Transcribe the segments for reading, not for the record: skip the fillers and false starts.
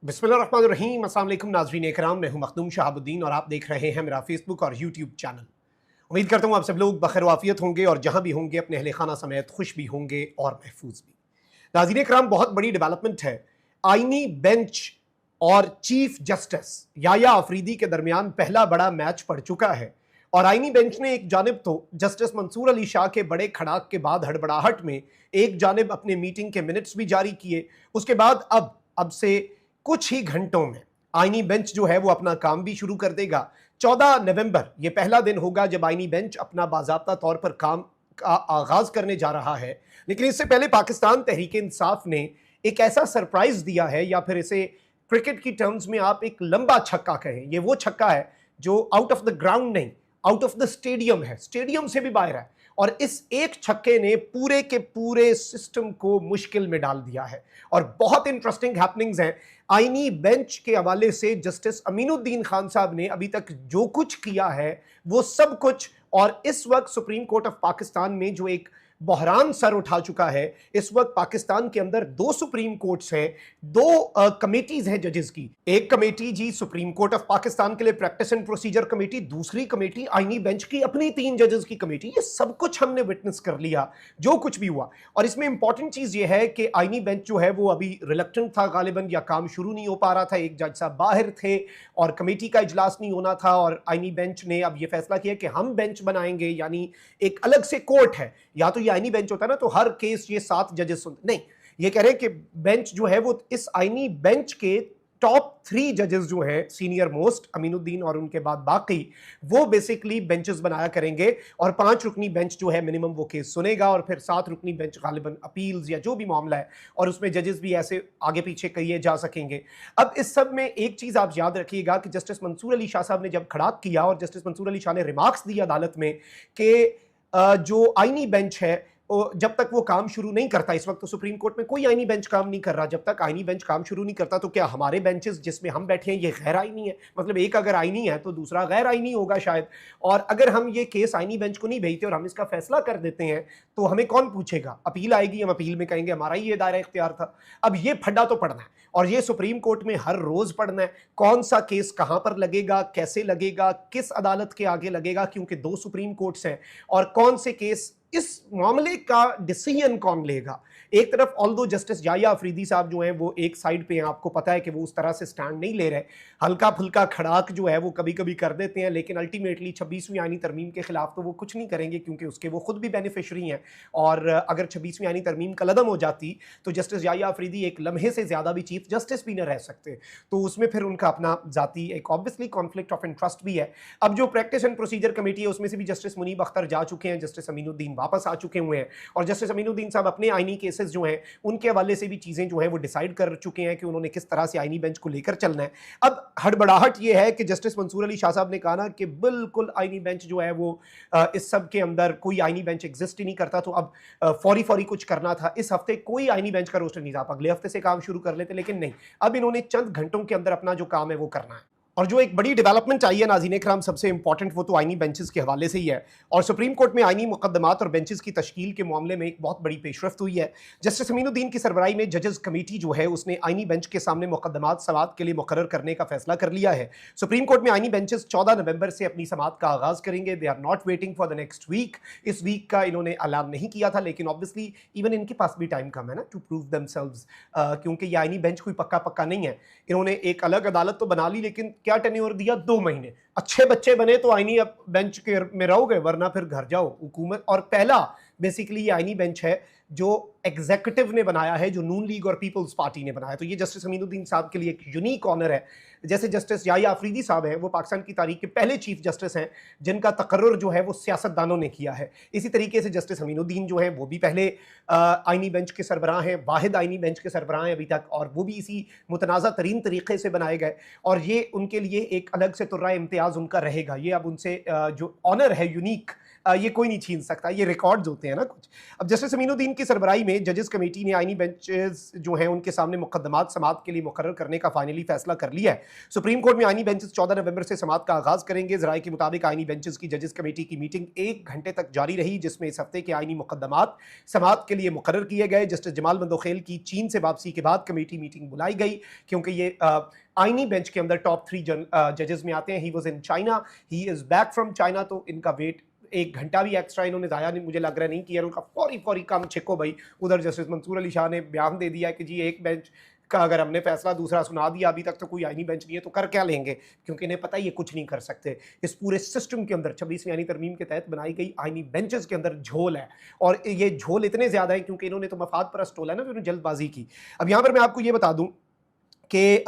बिस्मिल्लाहिर्रहमानिर्रहीम। अस्सलाम वालेकुम नाज़रीन इकराम, मैं हूं मखदूम शहाबुद्दीन और आप देख रहे हैं मेरा फेसबुक और यूट्यूब चैनल। उम्मीद करता हूं आप सब लोग बखैर वाफियत होंगे और जहां भी होंगे अपने अहले खाना समेत खुश भी होंगे और महफूज भी। नाज़रीन इकराम, बहुत बड़ी डेवलपमेंट है। आईनी बेंच और चीफ जस्टिस याया अफरीदी के दरमियान पहला बड़ा मैच पड़ चुका है और आईनी बेंच ने एक जानिब तो जस्टिस मंसूर अली शाह के बड़े खड़ाक के बाद हड़बड़ाहट में एक जानिब अपने मीटिंग के मिनट्स भी जारी किए। उसके बाद अब से कुछ ही घंटों में आईनी बेंच जो है वो अपना काम भी शुरू कर देगा। 14 नवंबर ये पहला दिन होगा जब आईनी बेंच अपना बाज़ाब्ता तौर पर काम का आगाज करने जा रहा है। लेकिन इससे पहले पाकिस्तान तहरीक इंसाफ ने एक ऐसा सरप्राइज दिया है, या फिर इसे क्रिकेट की टर्म्स में आप एक लंबा छक्का कहें। ये वो छक्का है जो आउट ऑफ द ग्राउंड नहीं, आउट ऑफ द स्टेडियम है, स्टेडियम से भी बाहर है। और इस एक छक्के ने पूरे के पूरे सिस्टम को मुश्किल में डाल दिया है और बहुत इंटरेस्टिंग हैपनिंग्स हैं आईनी बेंच के हवाले से। जस्टिस अमीनुद्दीन खान साहब ने अभी तक जो कुछ किया है वो सब कुछ, और इस वक्त सुप्रीम कोर्ट ऑफ पाकिस्तान में जो एक बहरान सर उठा चुका है। इस वक्त पाकिस्तान के अंदर दो सुप्रीम कोर्ट्स हैं, दो कमेटीज हैं जजेस की। एक कमेटी जी सुप्रीम कोर्ट ऑफ पाकिस्तान के लिए प्रैक्टिस एंड प्रोसीजर कमेटी, दूसरी कमेटी आईनी बेंच की अपनी 3 जजेस की कमेटी। ये सब कुछ हमने विटनेस कर लिया जो कुछ भी हुआ। और इसमें इंपॉर्टेंट चीज ये है कि आईनी बेंच जो है वो अभी रिलक्टेंट था गालिबन, या काम शुरू नहीं हो पा रहा था। एक जज साहब बाहर थे और कमेटी का इजलास नहीं होना था और आईनी बेंच ने अब ये फैसला किया कि हम बेंच बनाएंगे, यानी एक अलग से कोर्ट है। या तो ये आईनी बेंच होता है ना तो हर केस ये 7 जजेस सुनते, नहीं, ये कह रहे हैं कि बेंच जो है वो इस आईनी बेंच के टॉप 3 जजेस जो हैं सीनियर मोस्ट, अमीनुद्दीन और उनके बाद बाकी, वो बेसिकली बेंचेस बनाया करेंगे। और 5 रुकनी बेंच जो है मिनिमम वो केस सुनेगा, और फिर 7 रुकनी बेंच गालिबन अपील्स या जो भी मामला है, और उसमें जजेस भी ऐसे आगे पीछे किए जा सकेंगे। अब इस सब में एक चीज आप याद रखिएगा कि जस्टिस मंसूर अली शाह साहब ने जब खड़ाक किया और जस्टिस मंसूर अली शाह ने रिमार्क्स दिया अदालत में कि जो आईनी बेंच है जब तक वो काम शुरू नहीं करता, इस वक्त तो सुप्रीम कोर्ट में कोई आईनी बेंच काम नहीं कर रहा, जब तक आईनी बेंच काम शुरू नहीं करता तो क्या हमारे बेंचेस जिसमें हम बैठे हैं ये गैर आईनी है? मतलब एक अगर आईनी है तो दूसरा गैर आईनी होगा शायद। और अगर हम ये केस आईनी बेंच को नहीं भेजते और हम इसका फैसला कर देते हैं तो हमें कौन पूछेगा? अपील आएगी, हम अपील में कहेंगे हमारा ही ये दायरा इख्तियार था। अब ये फड्डा तो पड़ना है और ये सुप्रीम कोर्ट में हर रोज पढ़ना है। कौन सा केस कहां पर लगेगा, कैसे लगेगा, किस अदालत के आगे लगेगा, क्योंकि 2 सुप्रीम कोर्ट्स हैं, और कौन से केस इस मामले का डिसीजन कौन लेगा। एक तरफ ऑल्दो जस्टिस याया अफरीदी साहब जो हैं वो एक साइड पे हैं, आपको पता है कि वो उस तरह से स्टैंड नहीं ले रहे, हल्का फुल्का खड़ाक जो है वो कभी कभी कर देते हैं, लेकिन अल्टीमेटली 26वीं आईनी तरमीम के खिलाफ तो वो कुछ नहीं करेंगे क्योंकि उसके वो खुद भी बेनिफिशरी हैं। और अगर 26वीं आईनी तरमीम कलदम हो जाती तो जस्टिस याया अफरीदी एक लम्हे से ज्यादा भी चीफ जस्टिस भी न रह सकते, तो उसमें फिर उनका अपना जाती एक ऑब्वियसली कॉन्फ्लिक्ट ऑफ इंटरेस्ट भी है। अब जो प्रैक्टिस एंड प्रोसीजर कमेटी है उसमें से भी जस्टिस मुनीब अख्तर जा चुके हैं, जस्टिस अमीनुद्दीन वापस आ चुके हुए हैं, और जस्टिस अमीनुद्दीन साहब अपने आईनी केसेस जो हैं उनके हवाले से भी चीजें जो हैं वो डिसाइड कर चुके हैं कि उन्होंने किस तरह से आईनी बेंच को लेकर चलना है। अब हड़बड़ाहट ये है कि जस्टिस मंसूर अली शाह साहब ने कहा ना कि बिल्कुल आईनी बेंच जो है वो इस सब के अंदर कोई आईनी बेंच एग्जिस्ट ही नहीं करता, तो अब फौरी फौरी कुछ करना था। इस हफ्ते कोई आईनी बेंच का रोस्टर नहीं था, आप अगले हफ्ते से काम शुरू कर लेते, लेकिन नहीं, अब इन्होंने चंद घंटों के अंदर अपना जो काम है वो करना है। और जो एक बड़ी डेवलपमेंट आई है नाज़रीन इकराम, सबसे इंपॉर्टेंट वो तो आईनी बेंचेस के हवाले से ही है। और सुप्रीम कोर्ट में आईनी मुकदमात और बेंचेस की तश्कील के मामले में एक बहुत बड़ी पेशरफ्त हुई है। जस्टिस अमीनुद्दीन की सरबराही में जजेस कमेटी जो है उसने आईनी बेंच के सामने मुकदमात समाअत के लिए मुकर्रर करने का फैसला कर लिया है। सुप्रीम कोर्ट में आईनी बेंचेस 14 नवंबर से अपनी समाअत का आगाज करेंगे। They are not waiting for the next week. इस वीक का इन्होंने ऐलान नहीं किया था, लेकिन ऑब्वियसली इवन इनके पास भी टाइम कम है ना टू प्रूव देमसेल्व्स, क्योंकि ये आईनी बेंच कोई पक्का नहीं है। इन्होंने एक अलग अदालत तो बना ली, लेकिन क्या टेन्योर दिया? 2 महीने। अच्छे बच्चे बने तो आईनी अब बेंच के में रहोगे, वरना फिर घर जाओ हुकूमत। और पहला बेसिकली ये आईनी बेंच है जो एग्जीक्यूटिव ने बनाया है, जो नून लीग और पीपल्स पार्टी ने बनाया, तो ये जस्टिस अमीनुद्दीन साहब के लिए एक यूनिक ऑनर है। जैसे जस्टिस याया अफरीदी साहब हैं, वो पाकिस्तान की तारीख के पहले चीफ जस्टिस हैं जिनका तकर्रुर जो है वो सियासतदानों ने किया है। इसी तरीके से जस्टिस अमीनुद्दीन जो है वो भी पहले आईनी बेंच के सरबराह हैं, वाहिद आईनी बेंच के सरबराह हैं अभी तक, और वो भी इसी मुतनाज़ा तरीन तरीके से बनाए गए, और ये उनके लिए एक अलग से तुर्रा इम्तियाज़ उनका रहेगा। ये अब उनसे जो ऑनर है यूनिक ये कोई नहीं छीन सकता, ये रिकॉर्ड्स होते हैं ना कुछ। अब जस्टिस अमीनुद्दीन की सरबराही में जजेस कमेटी ने आईनी बेंचेस जो हैं उनके सामने मुकदमात समाअत के लिए मुकर्रर करने का फाइनली फैसला कर लिया है। सुप्रीम कोर्ट में आईनी बेंचेस 14 नवंबर से समाअत का आगाज करेंगे। जराये के मुताबिक आईनी बेंचेस की जजेस कमेटी की मीटिंग 1 घंटे तक जारी रही, जिसमें इस हफ्ते के आईनी मुकदमात समाअत के लिए मुकर्रर किए गए। जस्टिस जमाल मंदोखेल की चीन से वापसी के बाद कमेटी मीटिंग बुलाई गई, क्योंकि ये आईनी बेंच के अंदर टॉप 3 जजेस में आते हैं। He was in China, he is back from China, तो इनका वेट 1 घंटा भी एक्स्ट्रा इन्होंने ज़ाया नहीं, मुझे लग रहा नहीं किया। उनका फौरी काम छिको भाई। उधर जस्टिस मंसूर अली शाह ने बयान दे दिया कि जी एक बेंच का अगर हमने फैसला दूसरा सुना दिया, अभी तक तो कोई आईनी बेंच नहीं है, तो कर क्या लेंगे, क्योंकि इन्हें पता है ये कुछ नहीं कर सकते। इस पूरे सिस्टम के अंदर 26वीं आईनी तरमीम के तहत बनाई गई आईनी बेंचेस के अंदर झोल है, और ये झोल इतने ज़्यादा है क्योंकि इन्होंने तो मफाद परस्त टोला है ना, तो इन्होंने जल्दबाजी की। अब यहाँ पर मैं आपको ये बता दूँ कि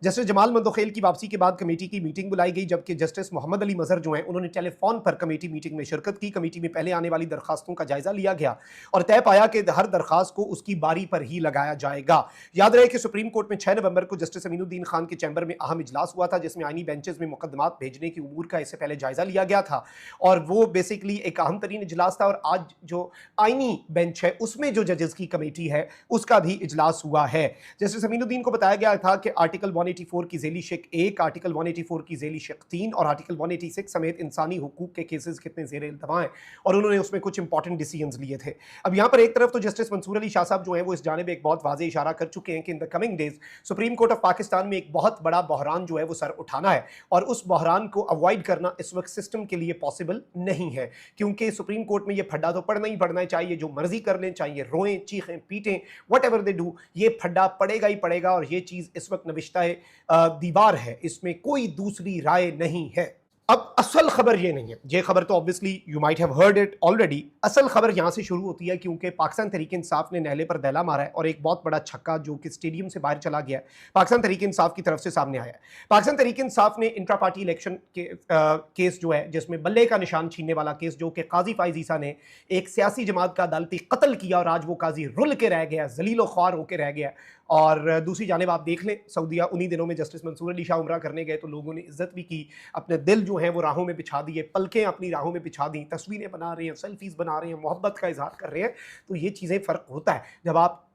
जस्टिस जमाल मंदोखेल की वापसी के बाद कमेटी की मीटिंग बुलाई गई, जबकि जस्टिस मोहम्मद अली मजहर जो हैं उन्होंने टेलीफोन पर कमेटी मीटिंग में शिरकत की। कमेटी में पहले आने वाली दरखास्तों का जायजा लिया गया और तय पाया कि हर दरखास्त को उसकी बारी पर ही लगाया जाएगा। याद रहे कि सुप्रीम कोर्ट में 6 नवंबर को जस्टिस अमीनुद्दीन खान के चैम्बर में अहम इजलास हुआ था, जिसमें आईनी बेंचेस में मुकदमात भेजने की उमूर का इससे पहले जायजा लिया गया था, और वो बेसिकली एक अहम तरीन इजलास था। और आज जो आईनी बेंच है उसमें जो जजेस की कमेटी है उसका भी इजलास हुआ है। जस्टिस अमीनुद्दीन को बताया गया था कि आर्टिकल 184 की ज़ेली शिक 1, आर्टिकल 184 की ज़ेली शिक 3 और आर्टिकल 186 समेत इंसानी हुकूक के केसेस कितने ज़ेर इल्तवा हैं, और उन्होंने उसमें कुछ इंपॉर्टेंट डिसीजंस लिए थे। अब यहाँ पर एक तरफ तो जस्टिस मंसूर अली शाह साहब जो हैं वो इस जानिब एक बहुत वाज़ेह इशारा कर चुके हैं कि in the coming days supreme court of Pakistan में एक बहुत बड़ा बहरान जो है वो सर उठाना है, और उस बहरान को अवॉइड करना इस वक्त सिस्टम के लिए पॉसिबल नहीं है, क्योंकि सुप्रीम कोर्ट में ये फड्डा तो पड़ना ही पड़ना है, चाहिए जो मर्जी कर लें, चाहिए रोएं चीखें पीटें, वट एवर दे डू, ये फड्डा पड़ेगा ही पड़ेगा। और ये चीज़ इस वक्त नविश्ता दीवार है, इसमें कोई दूसरी राय नहीं है। अब असल खबर ये नहीं है, ये खबर तो obviously you might have heard it already. असल खबर यहां से शुरू होती है क्योंकि पाकिस्तान तहरीक इंसाफ ने नहले पर दहला मारा है, और एक बहुत बड़ा छक्का जो कि स्टेडियम से बाहर चला गया है पाकिस्तान तहरीक इंसाफ की तरफ से सामने आया है। पाकिस्तान तहरीक इंसाफ ने इंट्रा पार्टी इलेक्शन के केस जो है, जिसमें बल्ले का निशान छीनने वाला केस, जो कि काजी फाइज ईसा ने एक सियासी जमात का अदालती कत्ल किया और आज वो काजी रुल के रह गया, जलीलो ख्वार होकर रह गया। और दूसरी जानिब आप देख लें, सऊदीया उन्हीं दिनों में जस्टिस मंसूर अली शाह उमरा करने गए तो लोगों ने इज्जत भी की, अपने दिल जो हैं वो राहों में बिछा दिए, पलकें अपनी राहों में बिछा दी, तस्वीरें बना रहे हैं, सेल्फीज बना रहे हैं, मोहब्बत का इजहार कर रहे हैं। तो ये चीज़ें फ़र्क होता है जब आप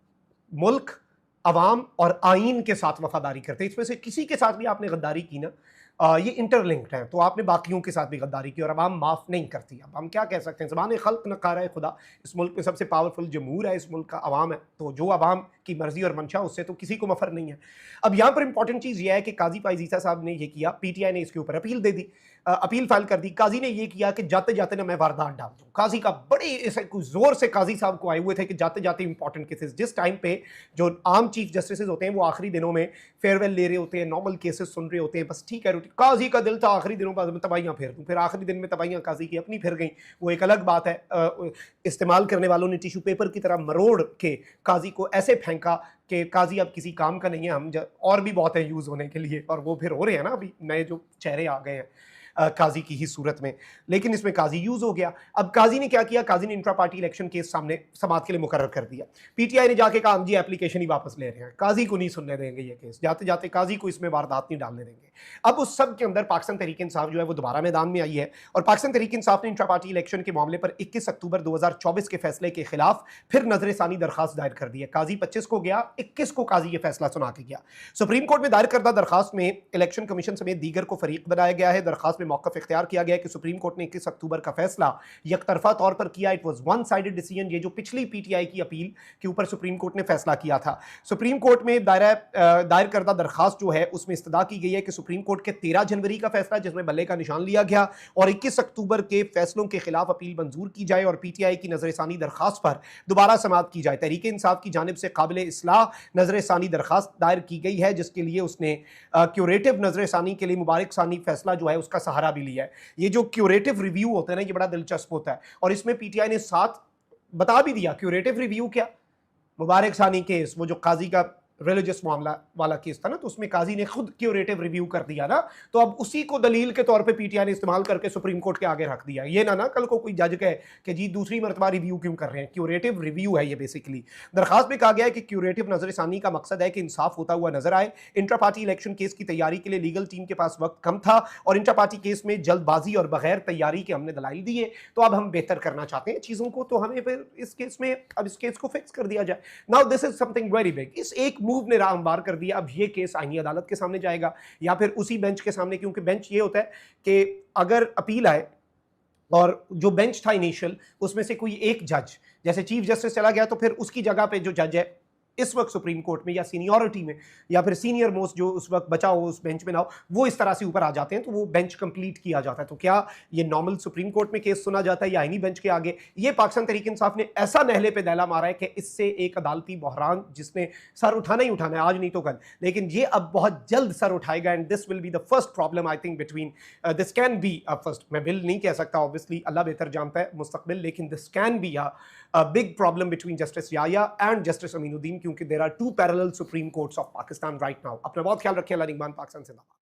मुल्क, अवाम और आइन के साथ वफादारी करते हैं। इसमें से किसी के साथ भी आपने गद्दारी की ना, ये इंटरलिंक्ड है, तो आपने बाकियों के साथ भी गद्दारी की और अवाम माफ़ नहीं करती। अब हम क्या कह सकते हैं, ज़बान खल्क नकारा है खुदा। इस मुल्क में सबसे पावरफुल जमहूर है, इस मुल्क का अवाम है, तो जो अवाम की मर्जी और मंशा उससे तो किसी को मफर नहीं है। अब यहाँ पर इंपॉर्टेंट चीज़ यह है कि काजी फाइज ईसा साहब ने यह किया, PTI ने इसके ऊपर अपील दे दी, अपील फाइल कर दी। काजी ने यह किया कि जाते जाते ना मैं वारदात डाल दूँ। काजी का बड़े ऐसे कुछ जोर से काजी साहब को आए हुए थे कि जाते जाते इंपॉर्टेंट केसेस, जिस टाइम पे जो आम चीफ जस्टिस होते हैं वो आखिरी दिनों में फेयरवेल ले रहे होते हैं, नॉर्मल केसेस सुन रहे होते हैं, बस ठीक है रूटीन। काजी का दिल था आखिरी दिनों में तबाहियाँ फेर दूँ, फिर आखिरी दिन में तबाहियाँ काजी की अपनी फिर गई, वो एक अलग बात है। इस्तेमाल करने वालों ने टिश्यू पेपर की तरह मरोड़ के काजी को ऐसे फेंका कि काजी अब किसी काम का नहीं है, हम और भी बहुत है यूज़ होने के लिए, और वो फिर हो रहे हैं ना, अभी नए जो चेहरे आ गए हैं काजी की ही सूरत में, लेकिन इसमें काजी यूज हो गया। अब काजी ने क्या किया, काजी ने इंट्रा पार्टी इलेक्शन केस सामने समाअत के लिए मुकर्रर कर दिया। PTI ने जाके कहा हम जी एप्लीकेशन ही वापस ले रहे हैं, काजी को नहीं सुनने देंगे ये केस, जाते जाते काजी को इसमें वारदात नहीं डालने देंगे। अब उस सब के अंदर पाकिस्तान तहरीक इंसाफ जो है वो दोबारा मैदान में आई है, और पाकिस्तान तहरीक इंसाफ ने इंट्रा पार्टी इलेक्शन के मामले पर 21 अक्टूबर 2024 के फैसले के खिलाफ फिर नजर सानी दरखास्त दायर कर दी है। काजी 25 को गया, 21 को काजी ये फैसला सुना के गया। सुप्रीम कोर्ट में दायर करदा दरखास्त में इलेक्शन कमीशन समेत दीगर को फरीक बनाया गया है। दरखास्त में मौक़िफ़ इख्तियार किया गया कि सुप्रीम कोर्ट ने 21 अक्टूबर का फैसला यकतरफा तौर पर किया। It was one sided decision, ये जो पिछली PTI की अपील के ऊपर सुप्रीम कोर्ट ने फैसला किया था। सुप्रीम कोर्ट में दायर करदा दरखास्त जो है उसमें इस्तदा की गई है कि सुप्रीम कोर्ट के 13 जनवरी का फैसला जिसमें बल्ले का निशान लिया गया और 21 अक्टूबर के फैसलों के खिलाफ अपील मंजूर की जाए और PTI की नजरसानी दरखास्त पर दोबारा समाअत की जाए। तहरीक इंसाफ की जानिब से काबिल इस्लाह नजरसानी दरखास्त दायर की गई है, जिसके लिए उसने क्यूरेटिव नजरसानी के लिए मुबारक सानी फैसला जो है उसका सहारा भी लिया है। ये जो क्यूरेटिव रिव्यू होता है ना, ये बड़ा दिलचस्प होता है, और इसमें PTI ने साथ बता भी दिया क्यूरेटिव रिव्यू क्या, मुबारक सानी केस, वो जो काजी का रिलीजियस मामला वाला केस था ना, तो उसमें काजी ने खुद क्यूरेटिव रिव्यू कर दिया ना, तो अब उसी को दलील के तौर पे पीटीआई ने इस्तेमाल करके सुप्रीम कोर्ट के आगे रख दिया। ये ना कल को कोई जज कहे कि जी दूसरी मरतबा रिव्यू क्यों कर रहे हैं, क्यूरेटिव रिव्यू है ये बेसिकली। दरखास्त में कहा गया है कि क्यूरेटिव नजरसानी का मकसद है कि इंसाफ होता हुआ नजर आए। इंट्रा पार्टी इलेक्शन केस की तैयारी के लिए लीगल टीम के पास वक्त कम था और इंट्रा पार्टी केस में जल्दबाजी और बगैर तैयारी के हमने दलाइल दिए, तो अब हम बेहतर करना चाहते हैं चीजों को, तो हमें फिर इस केस में अब इस केस को फिक्स कर दिया जाए। Now this is something very big. इस एक मूव ने राह हमवार कर दिया। अब ये केस आईनी अदालत के सामने जाएगा या फिर उसी बेंच के सामने, क्योंकि बेंच ये होता है कि अगर अपील आए और जो बेंच था इनिशियल उसमें से कोई एक जज, जैसे चीफ जस्टिस चला गया, तो फिर उसकी जगह पे जो जज है इस वक्त सुप्रीम कोर्ट में या सीनियरिटी में या फिर सीनियर मोस्ट जो उस वक्त बचा हो उस बेंच में ना हो, वो इस तरह से ऊपर आ जाते हैं, तो वो बेंच कंप्लीट किया जाता है। तो क्या ये नॉर्मल सुप्रीम कोर्ट में केस सुना जाता है या आईनी बेंच के आगे? ये पाकिस्तान तहरीक इंसाफ ने ऐसा नहले पे दैला मारा है कि इससे एक अदालती बहरान जिसने सर उठाना ही उठाना है, आज नहीं तो कल, लेकिन ये अब बहुत जल्द सर उठाएगा। And this will be the first problem I think between, this can be first, मैं बिल नहीं कह सकता ऑब्वियसली, अल्लाह बेहतर जानता है मुस्तकबिल, लेकिन this can be a big problem between Justice Yahya and Justice Aminuddin, क्योंकि there are two parallel Supreme Courts of Pakistan right now. अपना बहुत ख्याल रखें। अल्लाह निगहबान पाकिस्तान जिंदाबाद।